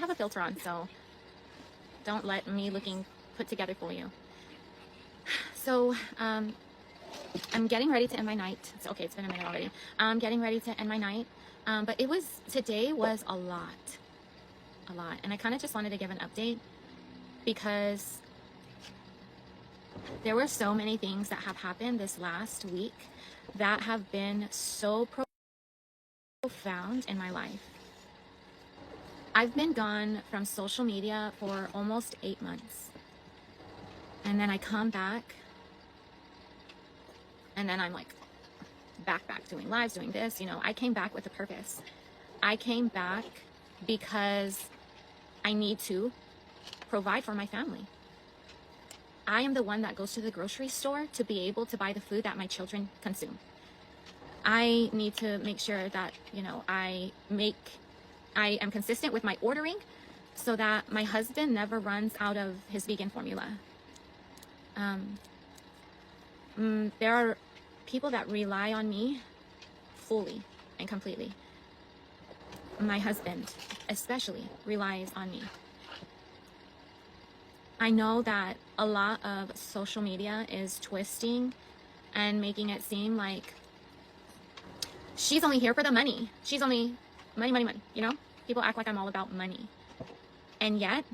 have a filter on, so don't let me looking put together for you. So, I'm getting ready to end my night. It's okay, it's been a minute already. I'm getting ready to end my night. But today was a lot. And I kind of just wanted to give an update because there were so many things that have happened this last week that have been so profound in my life. I've been gone from social media for almost 8 months. And then I come back, and then I'm like back doing lives, doing this. I came back with a purpose. I came back because I need to provide for my family. I am the one that goes to the grocery store to be able to buy the food that my children consume. I need to make sure that, I am consistent with my ordering so that my husband never runs out of his vegan formula. There are people that rely on me fully and completely. My husband especially relies on me. I know that a lot of social media is twisting and making it seem like she's only here for the money. She's only money. People act like I'm all about money. And yet,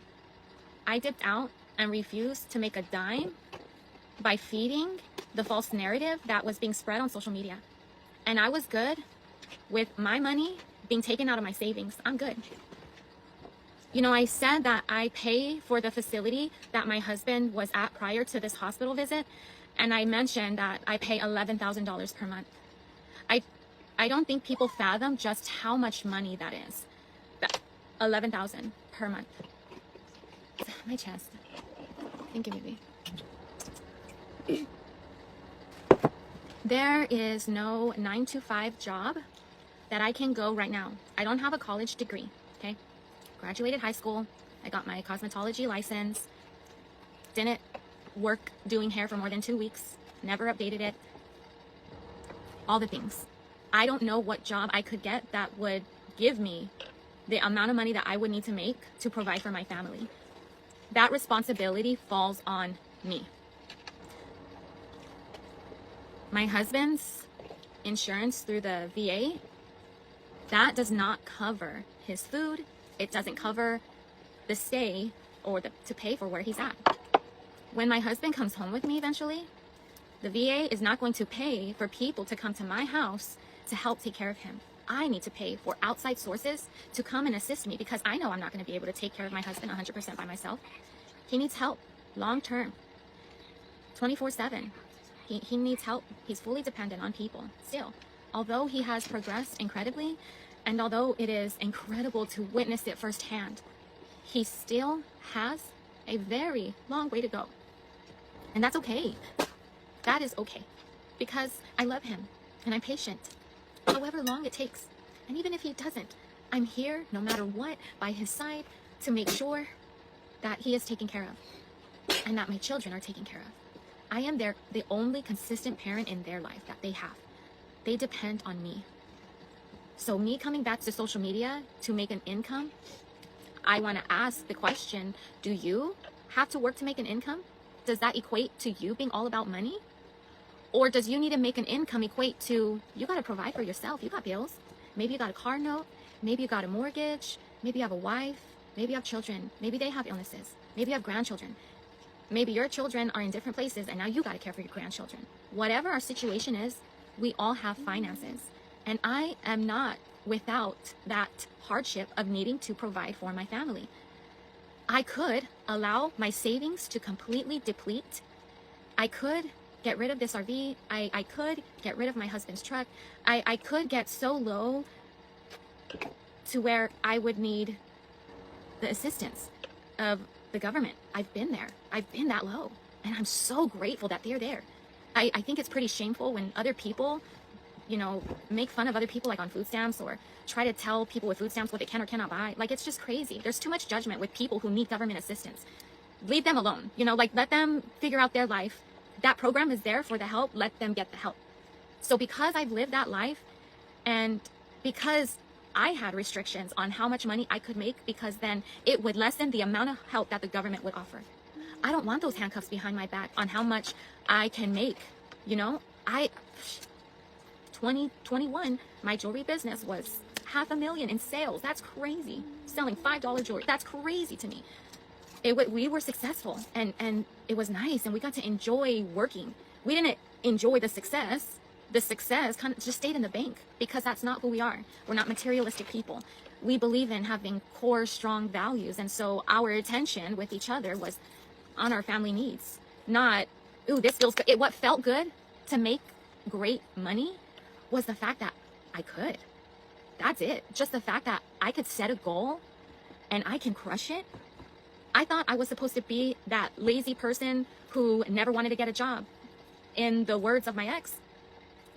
I dipped out and refused to make a dime by feeding the false narrative that was being spread on social media. And I was good with my money being taken out of my savings. I'm good. I said that I pay for the facility that my husband was at prior to this hospital visit. And I mentioned that I pay $11,000 per month. I don't think people fathom just how much money that is. $11,000 per month. My chest. Thank you, baby. There is no 9-to-5 job that I can go right now. I don't have a college degree, okay? Graduated high school. I got my cosmetology license. Didn't work doing hair for more than 2 weeks. Never updated it. All the things. I don't know what job I could get that would give me the amount of money that I would need to make to provide for my family. That responsibility falls on me. My husband's insurance through the VA, that does not cover his food. It doesn't cover the stay or to pay for where he's at. When my husband comes home with me eventually, the VA is not going to pay for people to come to my house to help take care of him. I need to pay for outside sources to come and assist me because I know I'm not going to be able to take care of my husband 100% by myself. He needs help long term, 24/7. He needs help. He's fully dependent on people still. Although he has progressed incredibly, and although it is incredible to witness it firsthand, he still has a very long way to go. And that's okay. That is okay. Because I love him and I'm patient, however long it takes. And even if he doesn't, I'm here no matter what by his side to make sure that he is taken care of and that my children are taken care of. I am the only consistent parent in their life that they have. They depend on me. So me coming back to social media to make an income, I want to ask the question, do you have to work to make an income? Does that equate to you being all about money? Or does you need to make an income equate to you got to provide for yourself? You got bills. Maybe you got a car note. Maybe you got a mortgage. Maybe you have a wife. Maybe you have children. Maybe they have illnesses. Maybe you have grandchildren. Maybe your children are in different places and now you got to care for your grandchildren. Whatever our situation is, we all have finances. And I am not without that hardship of needing to provide for my family. I could allow my savings to completely deplete. I could get rid of this RV. I could get rid of my husband's truck. I could get so low to where I would need the assistance of the government. I've been there. I've been that low. And I'm so grateful that they're there. I think it's pretty shameful when other people, make fun of other people like on food stamps or try to tell people with food stamps what they can or cannot buy. Like, it's just crazy. There's too much judgment with people who need government assistance. Leave them alone. Let them figure out their life. That program is there for the help. Let them get the help. So because I've lived that life and because I had restrictions on how much money I could make, because then it would lessen the amount of help that the government would offer. I don't want those handcuffs behind my back on how much I can make. You know, 2021, my jewelry business was $500,000 in sales. That's crazy. Selling $5 jewelry. That's crazy to me. We were successful, and it was nice, and we got to enjoy working. We didn't enjoy the success. The success kind of just stayed in the bank, because that's not who we are. We're not materialistic people. We believe in having core, strong values, and so our attention with each other was on our family needs, not, ooh, this feels good. What felt good to make great money was the fact that I could. That's it. Just the fact that I could set a goal and I can crush it. I thought I was supposed to be that lazy person who never wanted to get a job. In the words of my ex,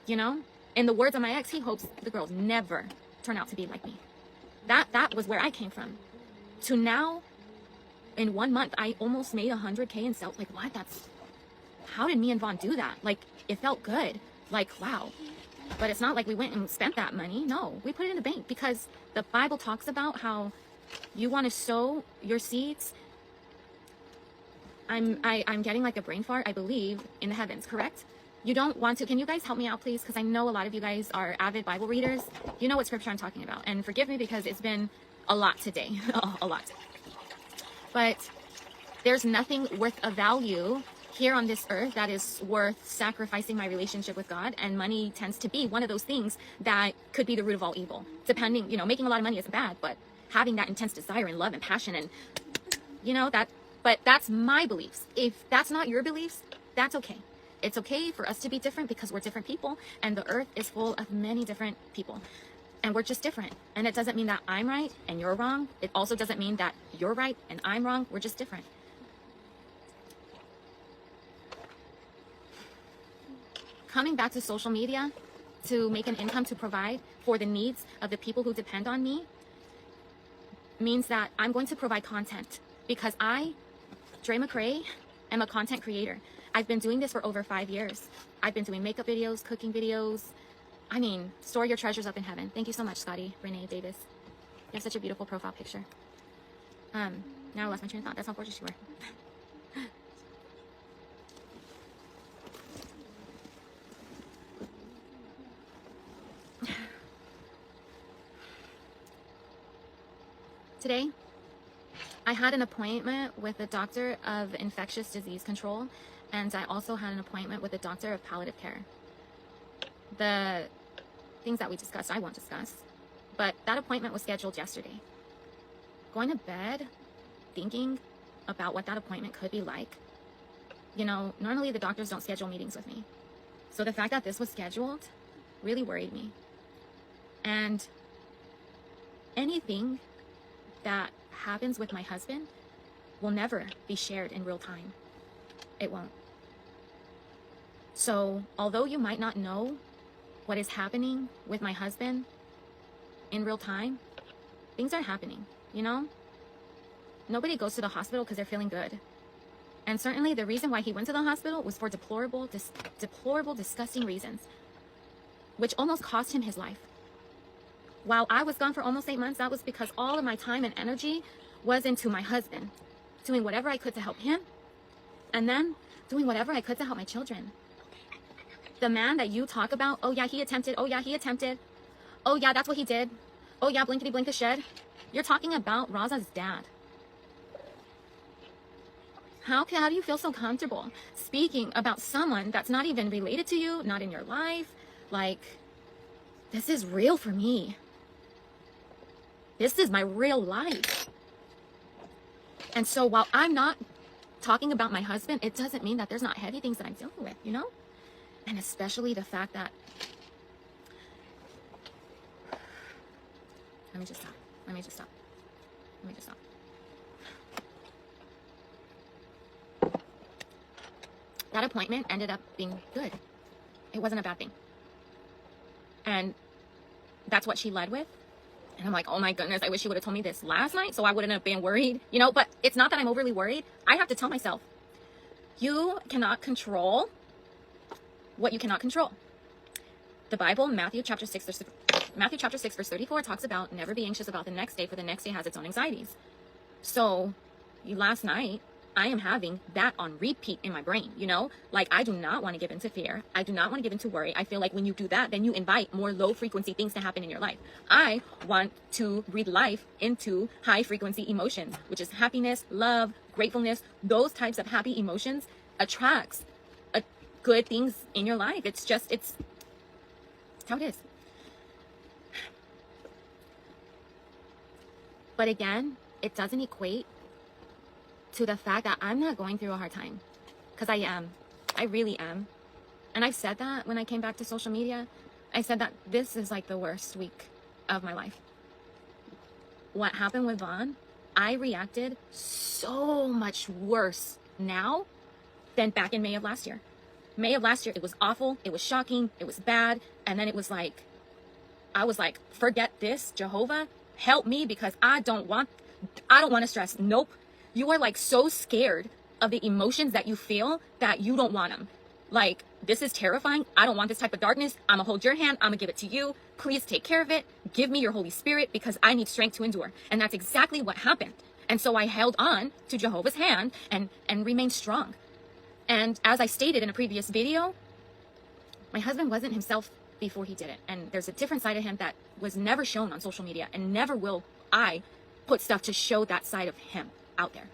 you know, in the words of my ex, he hopes the girls never turn out to be like me. That was where I came from. To now, in 1 month, I almost made $100K in sales. Like, what? How did me and Vaughn do that? Like, it felt good. Like, wow. But it's not like we went and spent that money. No, we put it in the bank, because the Bible talks about how you want to sow your seeds. I'm getting like a brain fart, I believe, in the heavens, correct? You don't want to, can you guys help me out, please? Because I know a lot of you guys are avid Bible readers. You know what scripture I'm talking about. And forgive me, because it's been a lot today. A lot. But there's nothing worth a value here on this earth that is worth sacrificing my relationship with God. And money tends to be one of those things that could be the root of all evil. Depending, you know, making a lot of money isn't bad, but having that intense desire and love and passion and, you know, but that's my beliefs. If that's not your beliefs, that's okay. It's okay for us to be different, because we're different people, and the earth is full of many different people, and we're just different. And it doesn't mean that I'm right and you're wrong. It also doesn't mean that you're right and I'm wrong. We're just different. Coming back to social media to make an income to provide for the needs of the people who depend on me means that I'm going to provide content, because I, Dre Mccray, am a content creator. I've been doing this for over 5 years. I've been doing makeup videos, cooking videos. I mean, store your treasures up in heaven. Thank you so much, Scotty, Renee, Davis. You have such a beautiful profile picture. Now I lost my train of thought. That's how gorgeous you were. Today, I had an appointment with the doctor of infectious disease control, and I also had an appointment with the doctor of palliative care. The things that we discussed, I won't discuss, but that appointment was scheduled yesterday. Going to bed thinking about what that appointment could be like. You know, normally the doctors don't schedule meetings with me. So the fact that this was scheduled really worried me. And anything that happens with my husband will never be shared in real time. It won't. So although you might not know what is happening with my husband in real time, things are happening, you know? Nobody goes to the hospital because they're feeling good. And certainly the reason why he went to the hospital was for deplorable, disgusting reasons, which almost cost him his life. While I was gone for almost 8 months, that was because all of my time and energy was into my husband, doing whatever I could to help him, and then doing whatever I could to help my children. The man that you talk about, oh yeah, he attempted, oh yeah, he attempted, oh yeah, that's what he did, oh yeah, blinkety blink the shed. You're talking about Raza's dad. How do you feel so comfortable speaking about someone that's not even related to you, not in your life? Like, this is real for me. This is my real life. And so while I'm not talking about my husband, it doesn't mean that there's not heavy things that I'm dealing with, you know? And especially the fact that, let me just stop. That appointment ended up being good. It wasn't a bad thing. And that's what she led with. And I'm like, oh my goodness, I wish she would have told me this last night so I wouldn't have been worried, you know? But it's not that I'm overly worried. I have to tell myself, you cannot control what you cannot control. The Bible, Matthew chapter 6, Matthew chapter 6, verse 34 talks about never be anxious about the next day, for the next day has its own anxieties. So last night, I am having that on repeat in my brain, you know? Like, I do not want to give into fear. I do not want to give into worry. I feel like when you do that, then you invite more low frequency things to happen in your life. I want to breathe life into high frequency emotions, which is happiness, love, gratefulness. Those types of happy emotions attracts good things in your life. It's how it is. But again, it doesn't equate to the fact that I'm not going through a hard time, because I am. I really am. And I've said that when I came back to social media. I said that this is like the worst week of my life. What happened with Vaughn, I reacted so much worse now than back in May of last year. May of last year, it was awful, it was shocking, it was bad, and then it was like, I was like, forget this, Jehovah, help me, because I don't want to stress. Nope. You are like so scared of the emotions that you feel that you don't want them. Like, this is terrifying. I don't want this type of darkness. I'm gonna hold your hand. I'm gonna give it to you. Please take care of it. Give me your Holy Spirit, because I need strength to endure. And that's exactly what happened. And so I held on to Jehovah's hand and remained strong. And as I stated in a previous video, my husband wasn't himself before he did it. And there's a different side of him that was never shown on social media, and never will I put stuff to show that side of him out there.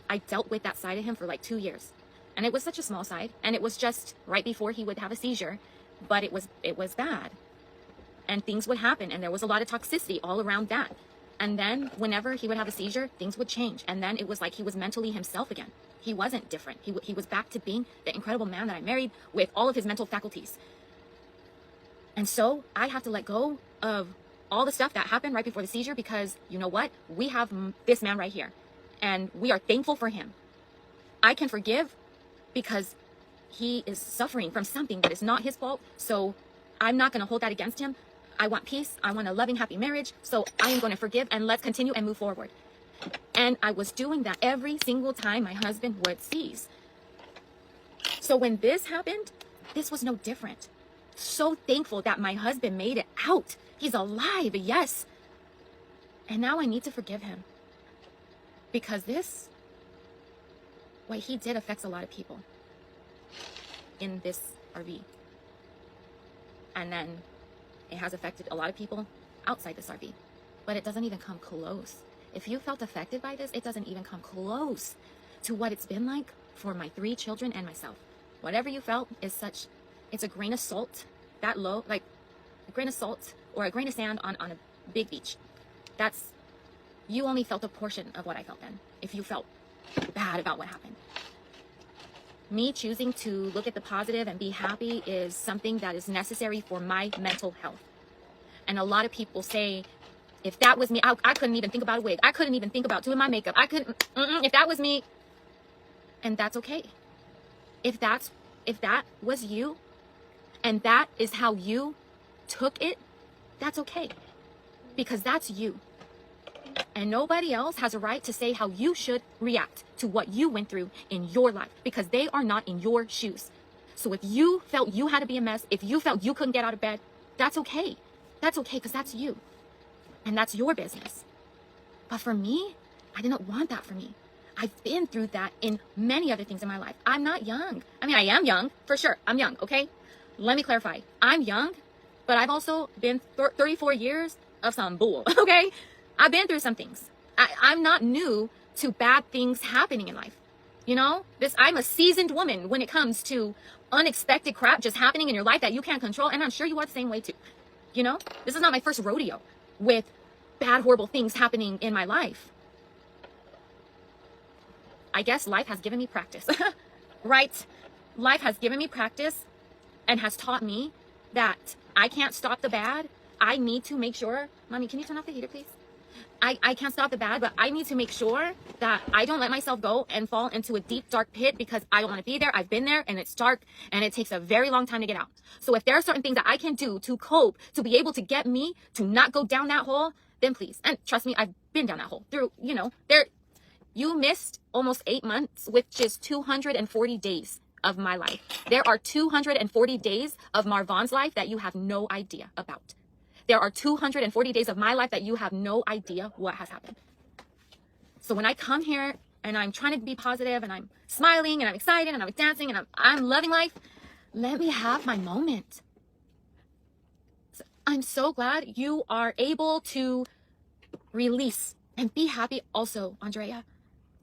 I dealt with that side of him for like 2 years, and it was such a small side, and it was just right before he would have a seizure, but it was bad, and things would happen, and there was a lot of toxicity all around that. And then whenever he would have a seizure, things would change, and then it was like he was mentally himself again. He wasn't different. He was back to being the incredible man that I married, with all of his mental faculties. And so I have to let go of all the stuff that happened right before the seizure, because you know what? We have this man right here, and we are thankful for him. I can forgive because he is suffering from something that is not his fault. So I'm not going to hold that against him. I want peace. I want a loving, happy marriage. So I am going to forgive, and let's continue and move forward. And I was doing that every single time my husband would seize. So when this happened, this was no different. So thankful that my husband made it out. He's alive, yes. And now I need to forgive him, because what he did affects a lot of people in this RV. And then it has affected a lot of people outside this RV, but it doesn't even come close. If you felt affected by this, it doesn't even come close to what it's been like for my 3 children and myself. Whatever you felt is it's a grain of salt, that low, like a grain of salt or a grain of sand on a big beach. You only felt a portion of what I felt then, if you felt bad about what happened. Me choosing to look at the positive and be happy is something that is necessary for my mental health. And a lot of people say, if that was me, I couldn't even think about a wig. I couldn't even think about doing my makeup. I couldn't, if that was me. And that's okay. If that was you, and that is how you took it, that's okay. Because that's you. And nobody else has a right to say how you should react to what you went through in your life, because they are not in your shoes. So if you felt you had to be a mess, if you felt you couldn't get out of bed, that's okay. That's okay, because that's you. And that's your business. But for me, I didn't want that for me. I've been through that in many other things in my life. I'm not young. I mean, I am young, for sure. I'm young, okay? Let me clarify. I'm young, but I've also been 34 years of some bull, okay? I've been through some things. I'm not new to bad things happening in life. You know, I'm a seasoned woman when it comes to unexpected crap just happening in your life that you can't control. And I'm sure you are the same way too. You know, this is not my first rodeo with bad, horrible things happening in my life. I guess life has given me practice, right? Life has given me practice and has taught me that I can't stop the bad. I need to make sure, Mommy, can you turn off the heater, please? I can't stop the bad, but I need to make sure that I don't let myself go and fall into a deep, dark pit because I don't want to be there. I've been there and it's dark and it takes a very long time to get out. So if there are certain things that I can do to cope, to be able to get me to not go down that hole, then please. And trust me, I've been down that hole through, you missed almost 8 months with just 240 days of my life. There are 240 days of Marvon's life that you have no idea about. There are 240 days of my life that you have no idea what has happened. So when I come here and I'm trying to be positive and I'm smiling and I'm excited and I'm dancing and I'm loving life, let me have my moment. So I'm so glad you are able to release and be happy also, Andrea.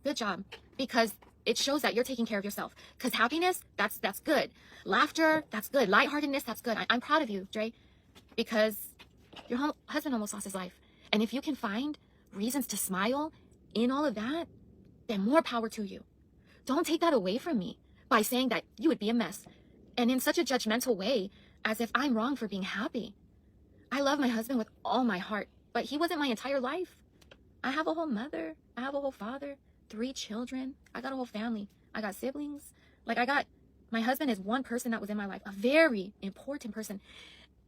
Good job. Because it shows that you're taking care of yourself. Because happiness, that's good. Laughter, that's good. Lightheartedness, that's good. I'm proud of you, Dre. Because your husband almost lost his life. And if you can find reasons to smile in all of that, then more power to you. Don't take that away from me by saying that you would be a mess. And in such a judgmental way, as if I'm wrong for being happy. I love my husband with all my heart, but he wasn't my entire life. I have a whole mother. I have a whole father. 3 children. I got a whole family. I got siblings. My husband is one person that was in my life, a very important person.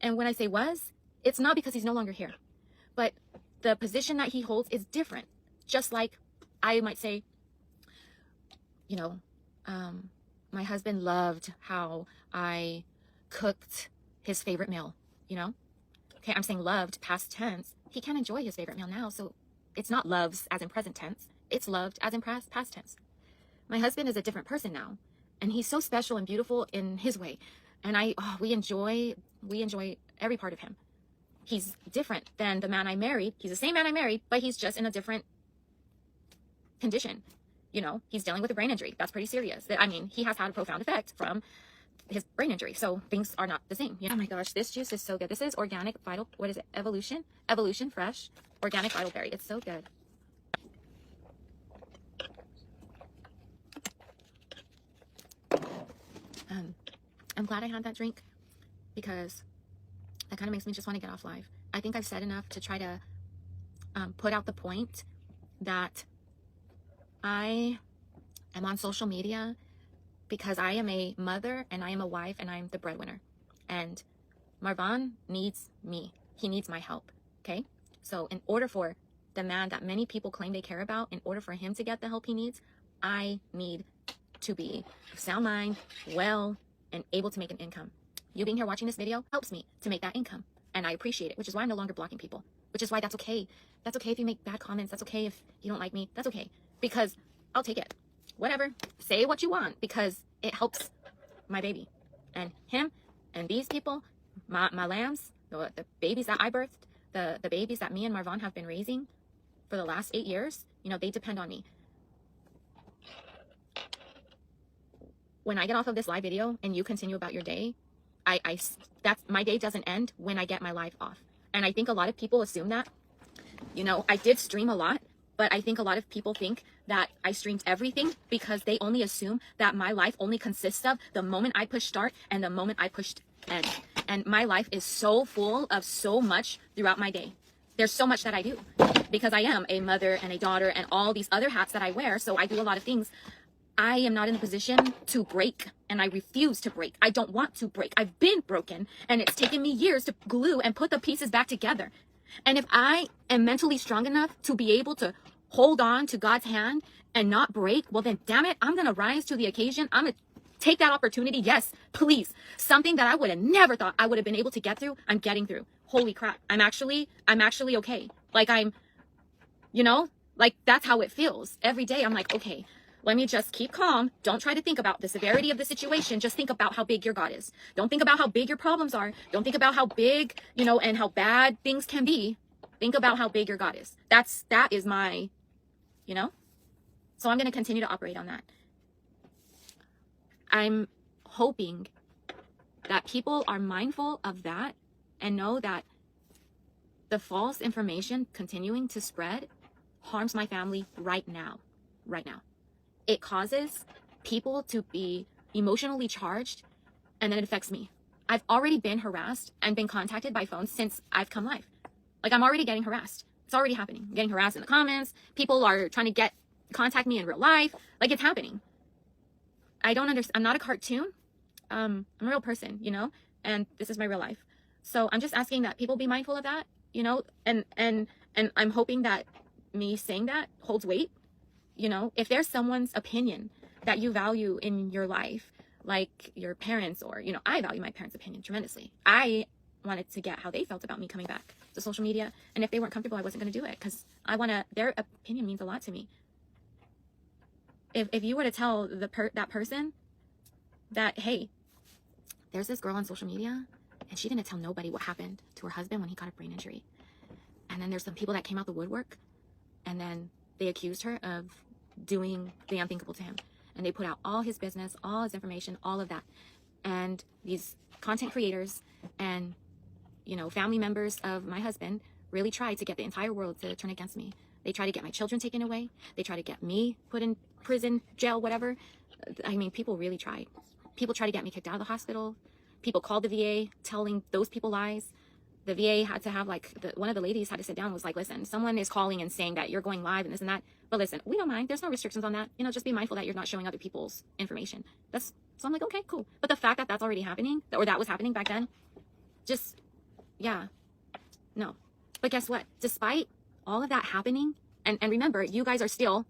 And when I say was, it's not because he's no longer here, but the position that he holds is different. Just like I might say, my husband loved how I cooked his favorite meal, Okay, I'm saying loved, past tense. He can't enjoy his favorite meal now, so it's not loves as in present tense. It's loved as in past tense. My husband is a different person now, and he's so special and beautiful in his way. And we enjoy every part of him. He's different than the man I married. He's the same man I married, but he's just in a different condition. He's dealing with a brain injury. That's pretty serious. He has had a profound effect from his brain injury. So things are not the same. Oh my gosh, this juice is so good. This is organic vital, what is it? Evolution fresh, organic vital berry. It's so good. I'm glad I had that drink because that kind of makes me just want to get off live. I think I've said enough to try to put out the point that I am on social media because I am a mother and I am a wife and I'm the breadwinner. And Marvon needs me. He needs my help. Okay? So in order for the man that many people claim they care about, in order for him to get the help he needs, I need to be of sound mind, well, and able to make an income. You being here watching this video helps me to make that income. And I appreciate it, which is why I'm no longer blocking people. Which is why that's okay. That's okay if you make bad comments. That's okay if you don't like me. That's okay. Because I'll take it. Whatever. Say what you want because it helps my baby. And him and these people, my lambs, the babies that I birthed, the babies that me and Marvon have been raising for the last 8 years, they depend on me. When I get off of this live video and you continue about your day, that's my day doesn't end when I get my live off. And I think a lot of people assume that. I did stream a lot, but I think a lot of people think that I streamed everything because they only assume that my life only consists of the moment I push start and the moment I pushed end. And my life is so full of so much throughout my day. There's so much that I do because I am a mother and a daughter and all these other hats that I wear. So I do a lot of things. I am not in a position to break, and I refuse to break. I don't want to break. I've been broken, and it's taken me years to glue and put the pieces back together. And if I am mentally strong enough to be able to hold on to God's hand and not break, well then, damn it, I'm going to rise to the occasion. I'm going to take that opportunity. Yes, please. Something that I would have never thought I would have been able to get through, I'm getting through. Holy crap. I'm actually okay. That's how it feels. Every day, I'm like, okay, let me just keep calm. Don't try to think about the severity of the situation. Just think about how big your God is. Don't think about how big your problems are. Don't think about how big, and how bad things can be. Think about how big your God is. That is my, So I'm going to continue to operate on that. I'm hoping that people are mindful of that and know that the false information continuing to spread harms my family right now. It causes people to be emotionally charged, and then it affects me. I've already been harassed and been contacted by phone since I've come live. I'm already getting harassed. It's already happening. I'm getting harassed in the comments. People are trying to contact me in real life. It's happening. I don't understand. I'm not a cartoon. I'm a real person, and this is my real life. So I'm just asking that people be mindful of that, and I'm hoping that me saying that holds weight. If there's someone's opinion that you value in your life, like your parents, or, you know, I value my parents' opinion tremendously. I wanted to get how they felt about me coming back to social media. And if they weren't comfortable, I wasn't going to do it, because their opinion means a lot to me. If you were to tell that person that, hey, there's this girl on social media and she didn't tell nobody what happened to her husband when he got a brain injury. And then there's some people that came out the woodwork and then they accused her of doing the unthinkable to him. And they put out all his business, all his information, all of that. And these content creators and, you know, family members of my husband really tried to get the entire world to turn against me. They tried to get my children taken away. They tried to get me put in prison, jail, whatever. I mean, people really tried. People tried to get me kicked out of the hospital. People called the VA telling those people lies. The VA had to have, like, one of the ladies had to sit down and was like, listen, someone is calling and saying that you're going live and this and that. But listen, we don't mind. There's no restrictions on that. You know, just be mindful that you're not showing other people's information. So I'm like, okay, cool. But the fact that that's already happening, or that was happening back then, just, yeah, no. But guess what? Despite all of that happening, and remember, you guys are still,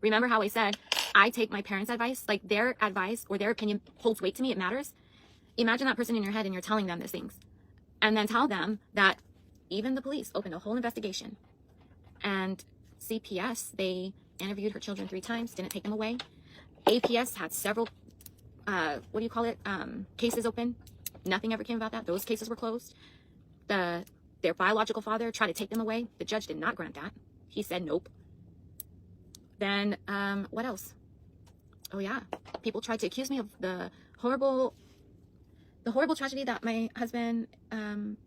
remember how I said, I take my parents' advice, like their advice or their opinion holds weight to me, it matters. Imagine that person in your head and you're telling them these things. And then tell them that even the police opened a whole investigation. And CPS, they interviewed her children 3 times, didn't take them away. APS had several, cases open. Nothing ever came about that. Those cases were closed. Their biological father tried to take them away. The judge did not grant that. He said nope. Then, what else? Oh yeah, people tried to accuse me of the horrible tragedy that my husband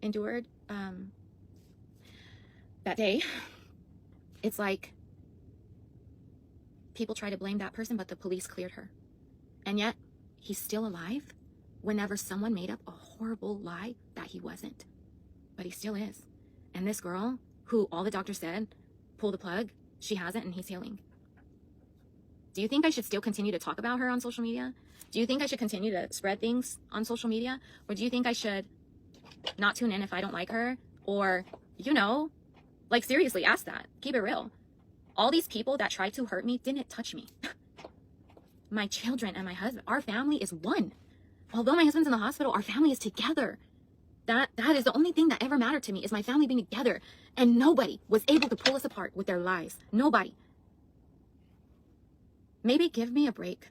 endured that day. It's like people try to blame that person, but the police cleared her. And yet he's still alive whenever someone made up a horrible lie that he wasn't. But he still is. And this girl, who all the doctors said, pull the plug, she hasn't, and he's healing. Do you think I should still continue to talk about her on social media? Do you think I should continue to spread things on social media? Or do you think I should not tune in if I don't like her? Or, you know, like, seriously, ask that. Keep it real. All these people that tried to hurt me didn't touch me. My children and my husband, our family is one. Although my husband's in the hospital, our family is together. That is the only thing that ever mattered to me, is my family being together. And nobody was able to pull us apart with their lies. Nobody. Maybe give me a break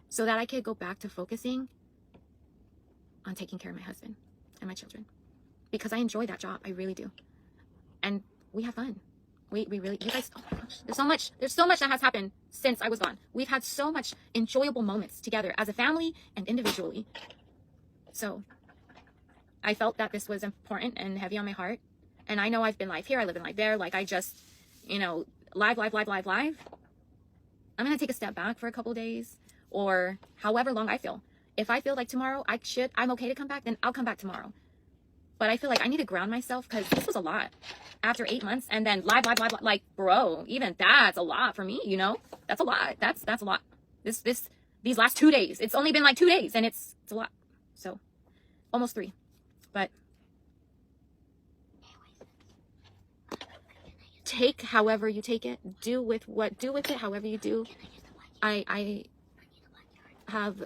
so that I could go back to focusing on taking care of my husband and my children. Because I enjoy that job. I really do. And we have fun. We really, you guys, oh my gosh, there's so much that has happened since I was gone. We've had so much enjoyable moments together as a family and individually. So I felt that this was important and heavy on my heart. And I know I've been live here, I live in live there. Like, I just, you know, live. I'm going to take a step back for a couple days, or however long I feel. If I feel like tomorrow I'm okay to come back, then I'll come back tomorrow. But I feel like I need to ground myself, because this was a lot. After 8 months, and then live, like, bro, even that's a lot for me, you know? That's a lot. That's a lot. These last 2 days, it's only been like 2 days, and it's a lot. So, almost 3. But take however you take it. Do with it however you do. I have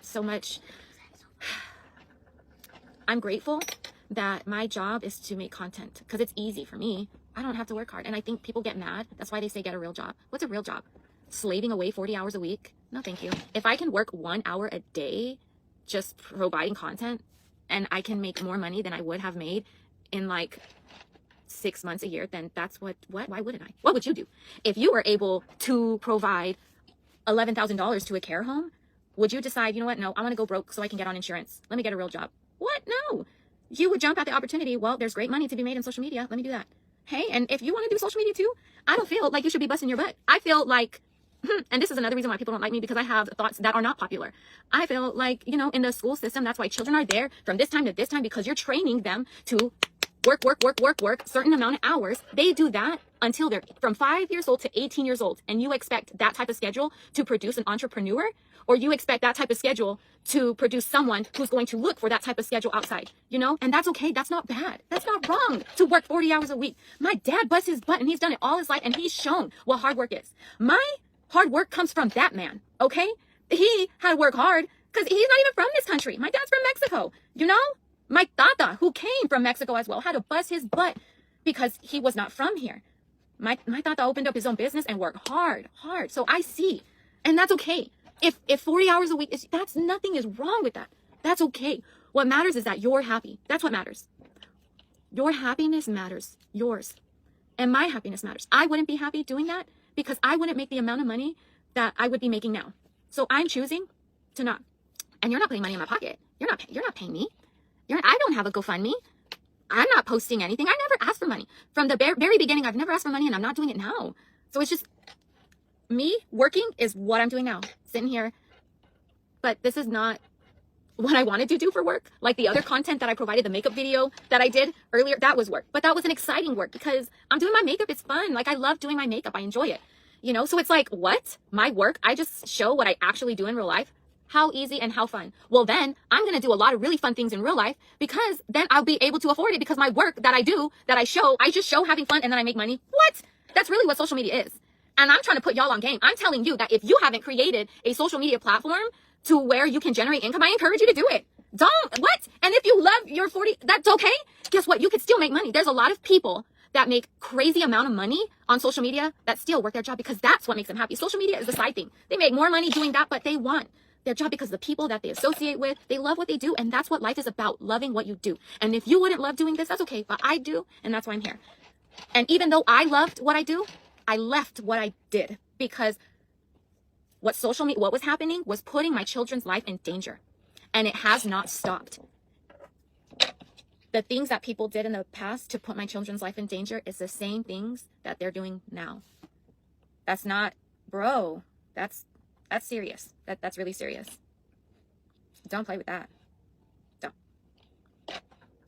so much. I'm grateful that my job is to make content, because it's easy for me. I don't have to work hard. And I think people get mad. That's why they say get a real job. What's a real job? Slaving away 40 hours a week? No, thank you. If I can work 1 hour a day just providing content, and I can make more money than I would have made in like 6 months a year, then that's why wouldn't I? What would you do? If you were able to provide $11,000 to a care home, would you decide, you know what, no, I want to go broke so I can get on insurance. Let me get a real job. What? No. You would jump at the opportunity. Well, there's great money to be made in social media. Let me do that. Hey, and if you want to do social media too, I don't feel like you should be busting your butt. I feel like, and this is another reason why people don't like me, because I have thoughts that are not popular. I feel like, you know, in the school system, that's why children are there from this time to this time, because you're training them to work, certain amount of hours. They do that until they're from 5 years old to 18 years old. And you expect that type of schedule to produce an entrepreneur? Or you expect that type of schedule to produce someone who's going to look for that type of schedule outside, you know? And that's okay. That's not bad. That's not wrong to work 40 hours a week. My dad busts his butt, and he's done it all his life, and he's shown what hard work is. My hard work comes from that man, okay? He had to work hard Because he's not even from this country. My dad's from Mexico, you know? My tata, who came from Mexico as well, had to bust his butt because he was not from here. My tata opened up his own business and worked hard. So I see. And that's okay. If 40 hours a week, nothing is wrong with that. That's okay. What matters is that you're happy. That's what matters. Your happiness matters. Yours. And my happiness matters. I wouldn't be happy doing that because I wouldn't make the amount of money that I would be making now. So I'm choosing to not. And you're not putting money in my pocket. You're not paying me. I don't have a GoFundMe. I'm not posting anything. I never asked for money. From the very beginning, I've never asked for money, and I'm not doing it now. So it's just me working is what I'm doing now, sitting here. But this is not what I wanted to do for work. Like the other content that I provided, the makeup video that I did earlier, that was work. But that was an exciting work because I'm doing my makeup. It's fun. Like I love doing my makeup. I enjoy it. You know, so it's like, what? My work? I just show what I actually do in real life. How easy and how fun. Well, then I'm going to do a lot of really fun things in real life because then I'll be able to afford it because my work that I do, that I just show having fun and then I make money. What? That's really what social media is. And I'm trying to put y'all on game. I'm telling you that if you haven't created a social media platform to where you can generate income, I encourage you to do it. What? And if you love your 40, that's okay. Guess what? You could still make money. There's a lot of people that make crazy amount of money on social media that still work their job because that's what makes them happy. Social media is the side thing. They make more money doing that, but they want their job because the people that they associate with, they love what they do. And that's what life is about, loving what you do. And if you wouldn't love doing this, that's okay. But I do. And that's why I'm here. And even though I loved what I do, I left what I did because what was happening was putting my children's life in danger. And it has not stopped. The things that people did in the past to put my children's life in danger is the same things that they're doing now. That's not, bro, that's serious. That's really serious. Don't play with that. Don't.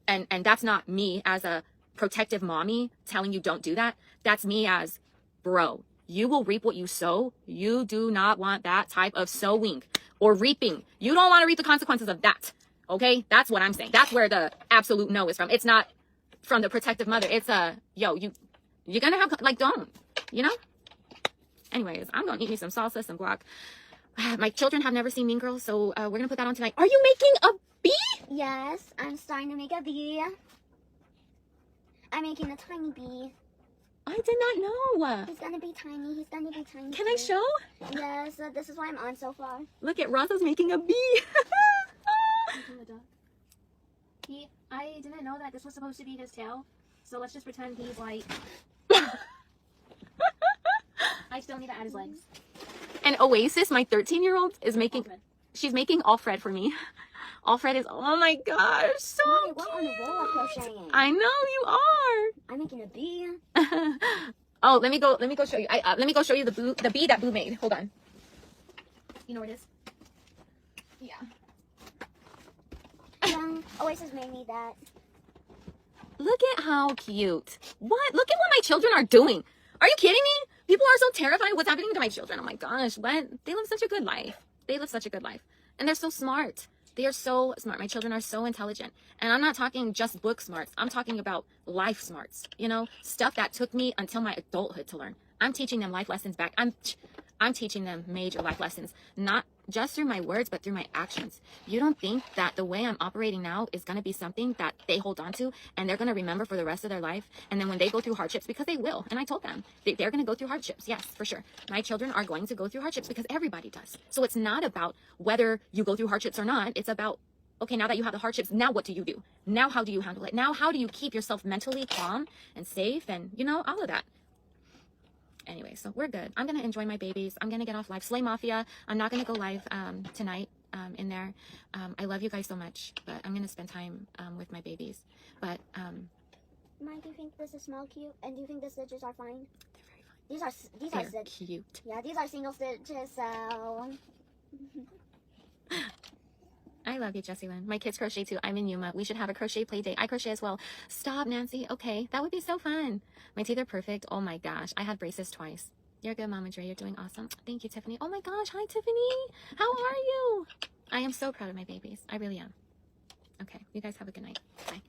And that's not me as a protective mommy telling you don't do that. That's me as, bro, you will reap what you sow. You do not want that type of sowing or reaping. You don't want to reap the consequences of that. Okay? That's what I'm saying. That's where the absolute no is from. It's not from the protective mother. It's you're gonna have, like, don't, you know? Anyways, I'm gonna eat me some salsa, some guac. My children have never seen Mean Girls, so we're gonna put that on tonight. Are you making a bee? Yes, I'm starting to make a bee. I'm making a tiny bee. I did not know. He's gonna be tiny. He's gonna be tiny. Can I show? Yes, this is why I'm on so far. Look at Rosa's making a bee. I didn't know that this was supposed to be his tail, so let's just pretend he's like... I still need to add his legs. And Oasis, my 13-year-old, is making... She's making Alfred for me. Alfred is, oh my gosh, so Mommy, cute. we're on a roller crocheting. I know you are. I'm making a bee. Oh, let me go show you. Let me go show you the bee that Boo made. Hold on. You know where it is? Yeah. Oasis made me that. Look at how cute. What? Look at what my children are doing. Are you kidding me? People are so terrified of what's happening to my children. Oh my gosh, what? They live such a good life. They live such a good life. And they're so smart. They are so smart. My children are so intelligent. And I'm not talking just book smarts. I'm talking about life smarts. You know, stuff that took me until my adulthood to learn. I'm teaching them life lessons back. I'm teaching them major life lessons, not just through my words, but through my actions. You don't think that the way I'm operating now is going to be something that they hold on to and they're going to remember for the rest of their life. And then when they go through hardships, because they will, and I told them, they're going to go through hardships. Yes, for sure. My children are going to go through hardships because everybody does. So it's not about whether you go through hardships or not. It's about, okay, now that you have the hardships, now what do you do? Now how do you handle it? Now how do you keep yourself mentally calm and safe and, you know, all of that. Anyway, so we're good. I'm going to enjoy my babies. I'm going to get off live. Slay Mafia. I'm not going to go live tonight in there. I love you guys so much, but I'm going to spend time with my babies. But, Mike, do you think this is small cute? And do you think the stitches are fine? they're very fun. These are They're cute. Yeah, these are single stitches, so... I love you, Jessie Lynn. My kids crochet too. I'm in Yuma. We should have a crochet play date. I crochet as well. Stop, Nancy. Okay, that would be so fun. My teeth are perfect. Oh my gosh. I had braces twice. You're good, Mama Dre. You're doing awesome. Thank you, Tiffany. Oh my gosh. Hi, Tiffany. How are you? I am so proud of my babies. I really am. Okay, you guys have a good night. Bye.